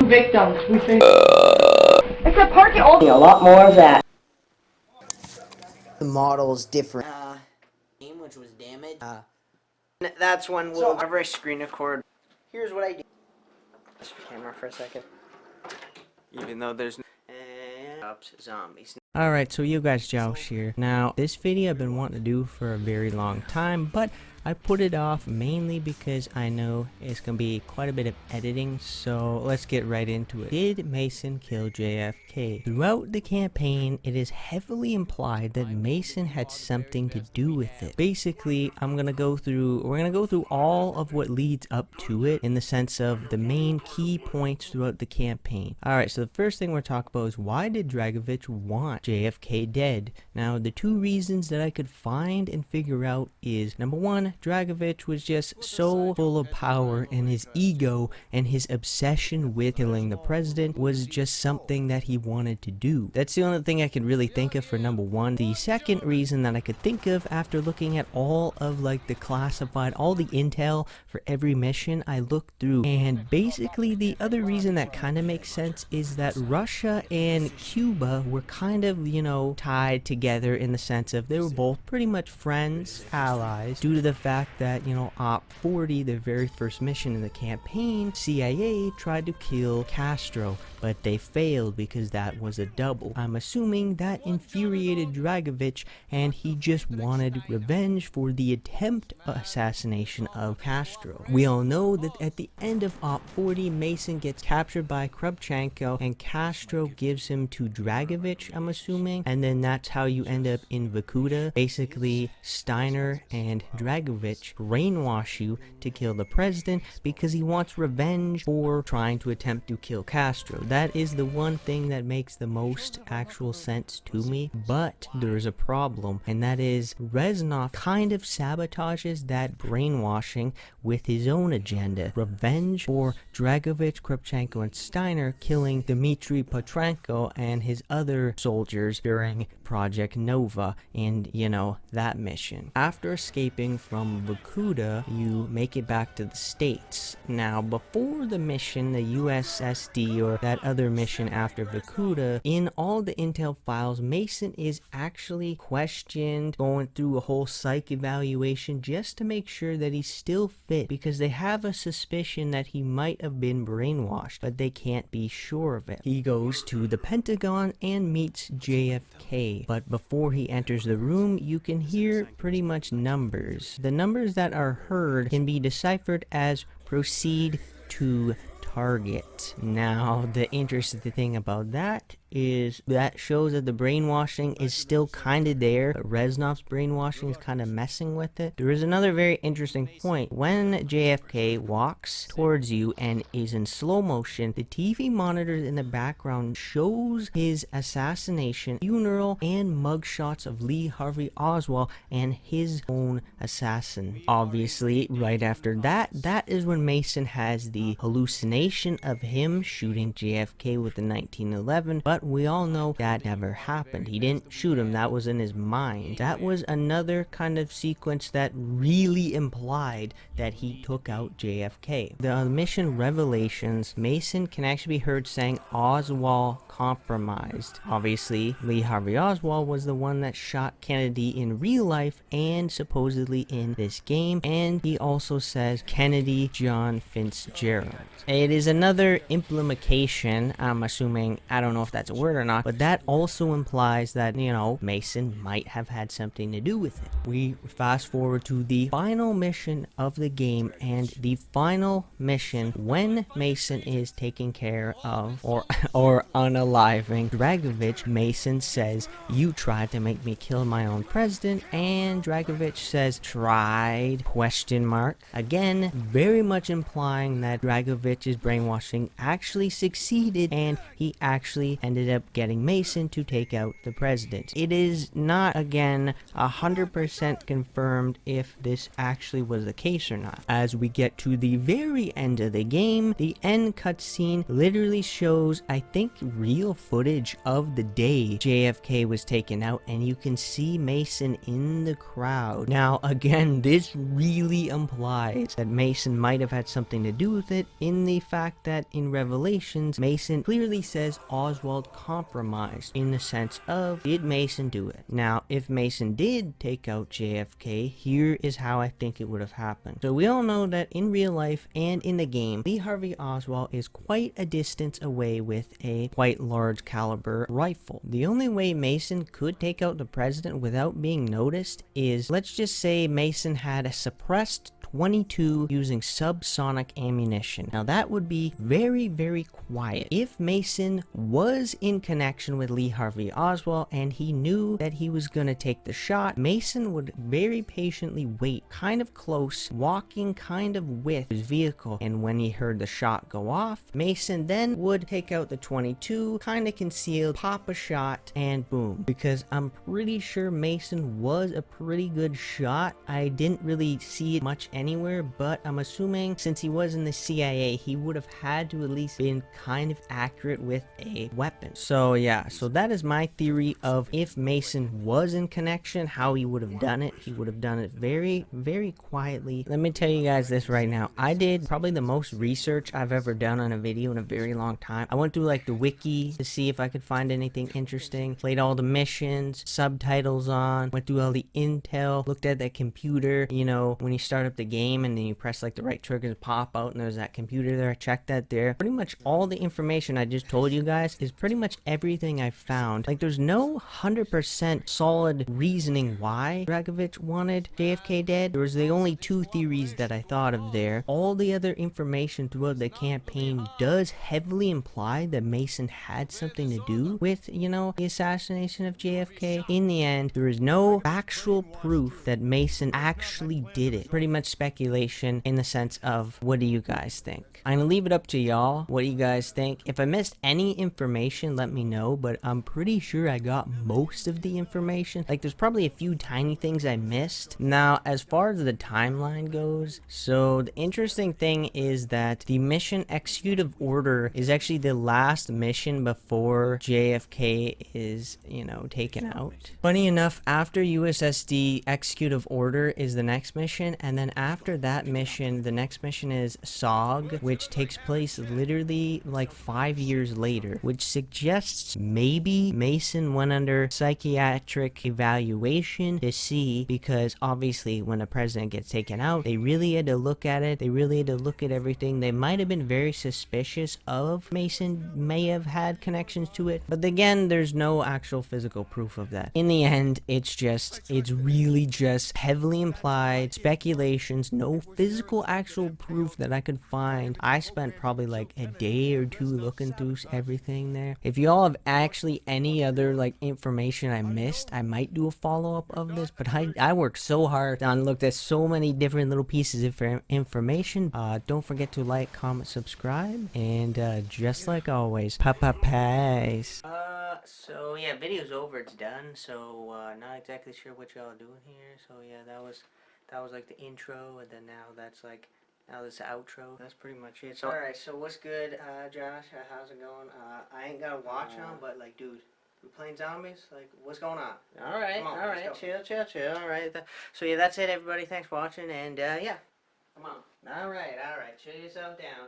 Victims. We think. Except parking only. A lot more of that. The model's different. Game which was damaged. That's when we'll whenever I screen record. Here's what I do. This camera for a second. Even though there's zombies. Alright, so you guys, Josh here. Now, this video I've been wanting to do for a very long time, but I put it off mainly because I know it's going to be quite a bit of editing, so let's get right into it. Did Mason kill JFK? Throughout the campaign, it is heavily implied that Mason had something to do with it. Basically, we're going to go through all of what leads up to it in the sense of the main key points throughout the campaign. Alright, so the first thing we're talking about is why did Dragovich want JFK dead? Now, the two reasons that I could find and figure out is, number one, Dragovich was just so full of power, and his ego and his obsession with killing the president was just something that he wanted to do. That's the only thing I could really think of for number one. The second reason that I could think of after looking at all of like the classified, all the intel for every mission I looked through, and basically the other reason that kind of makes sense is that Russia and Cuba were kind of, you know, tied together in the sense of they were both pretty much friends, allies, due to the fact that, you know, Op 40, their very first mission in the campaign, CIA tried to kill Castro, but they failed because that was a double. I'm assuming that infuriated Dragovich, and he just wanted revenge for the attempt assassination of Castro. We all know that at the end of Op 40, Mason gets captured by Krupchenko, and Castro gives him to Dragovich, I'm assuming, and then that's how you end up in Vorkuta. Basically, Steiner and Dragovich brainwash you to kill the president because he wants revenge for trying to attempt to kill Castro. That is the one thing that makes the most actual sense to me, but there's a problem, and that is Reznov kind of sabotages that brainwashing with his own agenda. Revenge for Dragovich, Krupchenko, and Steiner killing Dmitry Petrenko and his other soldiers during Project Nova and, you know, that mission. After escaping from Vorkuta, you make it back to the States. Now, before the mission, the USSD, or that other mission after Vorkuta, in all the intel files, Mason is actually questioned, going through a whole psych evaluation just to make sure that he's still fit, because they have a suspicion that he might have been brainwashed, but they can't be sure of it. He goes to the Pentagon and meets JFK, but before he enters the room, you can hear pretty much numbers. The numbers that are heard can be deciphered as proceed to target. Now, the interesting thing about that is that shows that the brainwashing is still kind of there, but Reznov's brainwashing is kind of messing with it. There is another very interesting point. When JFK walks towards you and is in slow motion, the TV monitors in the background shows his assassination, funeral, and mugshots of Lee Harvey Oswald and his own assassin. Obviously, right after that, that is when Mason has the hallucination of him shooting JFK with the 1911, but we all know that never happened. He didn't shoot him. That was in his mind. That was another kind of sequence that really implied that he took out JFK. The mission Revelations, Mason can actually be heard saying Oswald compromised. Obviously, Lee Harvey Oswald was the one that shot Kennedy in real life and supposedly in this game, and he also says Kennedy John Fitzgerald. It is another implication, I'm assuming, I don't know if that's a word or not, but that also implies that, you know, Mason might have had something to do with it. We fast forward to the final mission of the game, and the final mission when Mason is taking care of or unaliving Dragovich. Mason says, "You tried to make me kill my own president," and Dragovich says, "Tried?" question mark. Again, very much implying that Dragovich's brainwashing actually succeeded, and he actually ended ended up getting Mason to take out the president. It is not, again, 100% confirmed if this actually was the case or not. As we get to the very end of the game, the end cutscene literally shows, I think, real footage of the day JFK was taken out, and you can see Mason in the crowd. Now, again, this really implies that Mason might have had something to do with it, in the fact that in Revelations, Mason clearly says Oswald compromised, in the sense of, did Mason do it? Now, if Mason did take out JFK, here is how I think it would have happened. So we all know that in real life and in the game, Lee Harvey Oswald is quite a distance away with a quite large caliber rifle. The only way Mason could take out the president without being noticed is, let's just say Mason had a suppressed 22 using subsonic ammunition. Now that would be very, very quiet. If Mason was in connection with Lee Harvey Oswald and he knew that he was gonna take the shot, Mason would very patiently wait kind of close, walking kind of with his vehicle, and when he heard the shot go off, Mason then would take out the 22, kind of concealed, pop a shot, and boom. Because I'm pretty sure Mason was a pretty good shot. I didn't really see it much anywhere, but I'm assuming since he was in the CIA, he would have had to at least been kind of accurate with a weapon. So yeah, so that is my theory of if Mason was in connection, how he would have done it. He would have done it very, very quietly. Let me tell you guys this right now. I did probably the most research I've ever done on a video in a very long time. I went through like the wiki to see if I could find anything interesting, played all the missions, subtitles on, went through all the intel, looked at that computer, you know, when you start up the game and then you press like the right trigger to pop out and there's that computer there. I checked that there. Pretty much all the information I just told you guys is pretty much everything I found. Like there's no 100% solid reasoning why Dragovich wanted JFK dead. There was the only two theories that I thought of there. All the other information throughout the campaign does heavily imply that Mason had something to do with, you know, the assassination of JFK. In the end, there is no actual proof that Mason actually did it. Pretty much speculation in the sense of, what do you guys think? I'm gonna leave it up to y'all. What do you guys think? If I missed any information, let me know, but I'm pretty sure I got most of the information. Like there's probably a few tiny things I missed. Now, as far as the timeline goes, so the interesting thing is that the mission Executive Order is actually the last mission before JFK is, you know, taken out. Funny enough, after USSD, Executive Order is the next mission, and then after that mission, the next mission is SOG, which takes place literally like 5 years later, which suggests maybe Mason went under psychiatric evaluation to see, because obviously when a president gets taken out, they really had to look at it, they really had to look at everything. They might have been very suspicious of Mason may have had connections to it, but again, there's no actual physical proof of that. In the end, it's really just heavily implied speculations, no physical actual proof that I could find. I spent probably like a day or two looking through everything there. If y'all have actually any other like information I missed, I might do a follow-up of this, but I worked so hard on looked at so many different little pieces of information. Don't forget to like, comment, subscribe, and just like always, peace. So yeah, video's over, it's done. So not exactly sure what y'all are doing here. So yeah, that was like the intro, and then now this outro. That's pretty much it. So alright, so what's good, Josh? How's it going? I ain't gotta watch them, but like, dude, we playing zombies? Like, what's going on? Alright, chill. Alright, so yeah, that's it, everybody. Thanks for watching, and yeah, come on. Alright, chill yourself down.